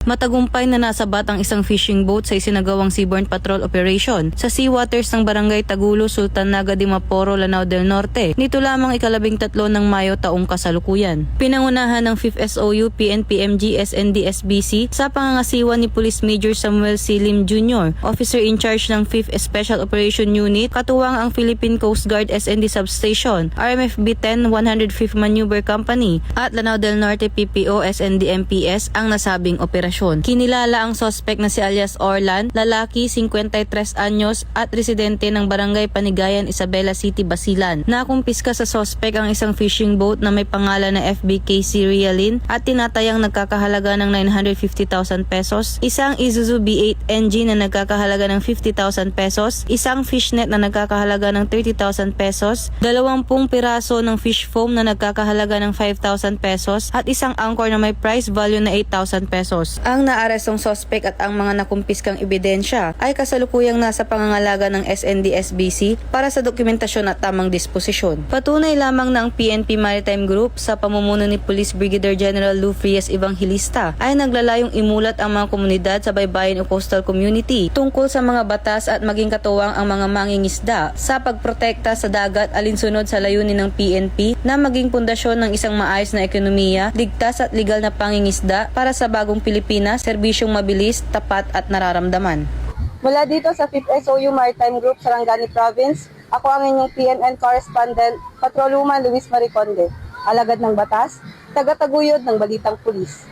Matagumpay na nasabat ang isang fishing boat sa isinagawang seaborne patrol operation sa seawaters ng Barangay Tagulo, Sultan Naga de Maporo, Lanao del Norte. Nito lamang 13 ng Mayo taong kasalukuyan. Pinangunahan ng 5th SOU PNP-MG SND-SBC sa pangangasiwa ni Police Major Samuel C. Lim Jr., Officer in charge ng 5th Special Operation Unit, katuwang ang Philippine Coast Guard SND Substation, RMFB 10 105th Maneuver Company at Lanao del Norte PPO SND-MPS ang nasabing operasyon. Kinilala ang suspect na si alias Orlan, lalaki, 53 anyos at residente ng Barangay Panigayan, Isabela City, Basilan. Nakumpiska sa suspect ang isang fishing boat na may pangalan na FBKC Realin at tinatayang nagkakahalaga ng 950,000 pesos, isang Isuzu B8 engine na nagkakahalaga ng 50,000 pesos, isang fishnet na nagkakahalaga ng 30,000 pesos, 20 piraso ng fish foam na nagkakahalaga ng 5,000 pesos at isang anchor na may price value na 8,000 pesos. Ang naarestong suspect at ang mga nakumpiskang ebidensya ay kasalukuyang nasa pangangalaga ng SND-SBC para sa dokumentasyon at tamang disposisyon. Patunay lamang na ang PNP Maritime Group sa pamumuno ni Police Brigadier General Lou Frias Evangelista ay naglalayong imulat ang mga komunidad sa baybayin o coastal community tungkol sa mga batas at maging katuwang ang mga mangingisda sa pagprotekta sa dagat alinsunod sa layunin ng PNP na maging pundasyon ng isang maayos na ekonomiya, ligtas at legal na pangingisda para sa bagong Pilipinas, serbisyong mabilis, tapat at nararamdaman. Mula dito sa 5th SOU Maritime Group, Sarangani Province, ako ang inyong PNN correspondent, Patrolwoman Luis Mariconde, alagad ng batas, taga-taguyod ng Balitang Pulis.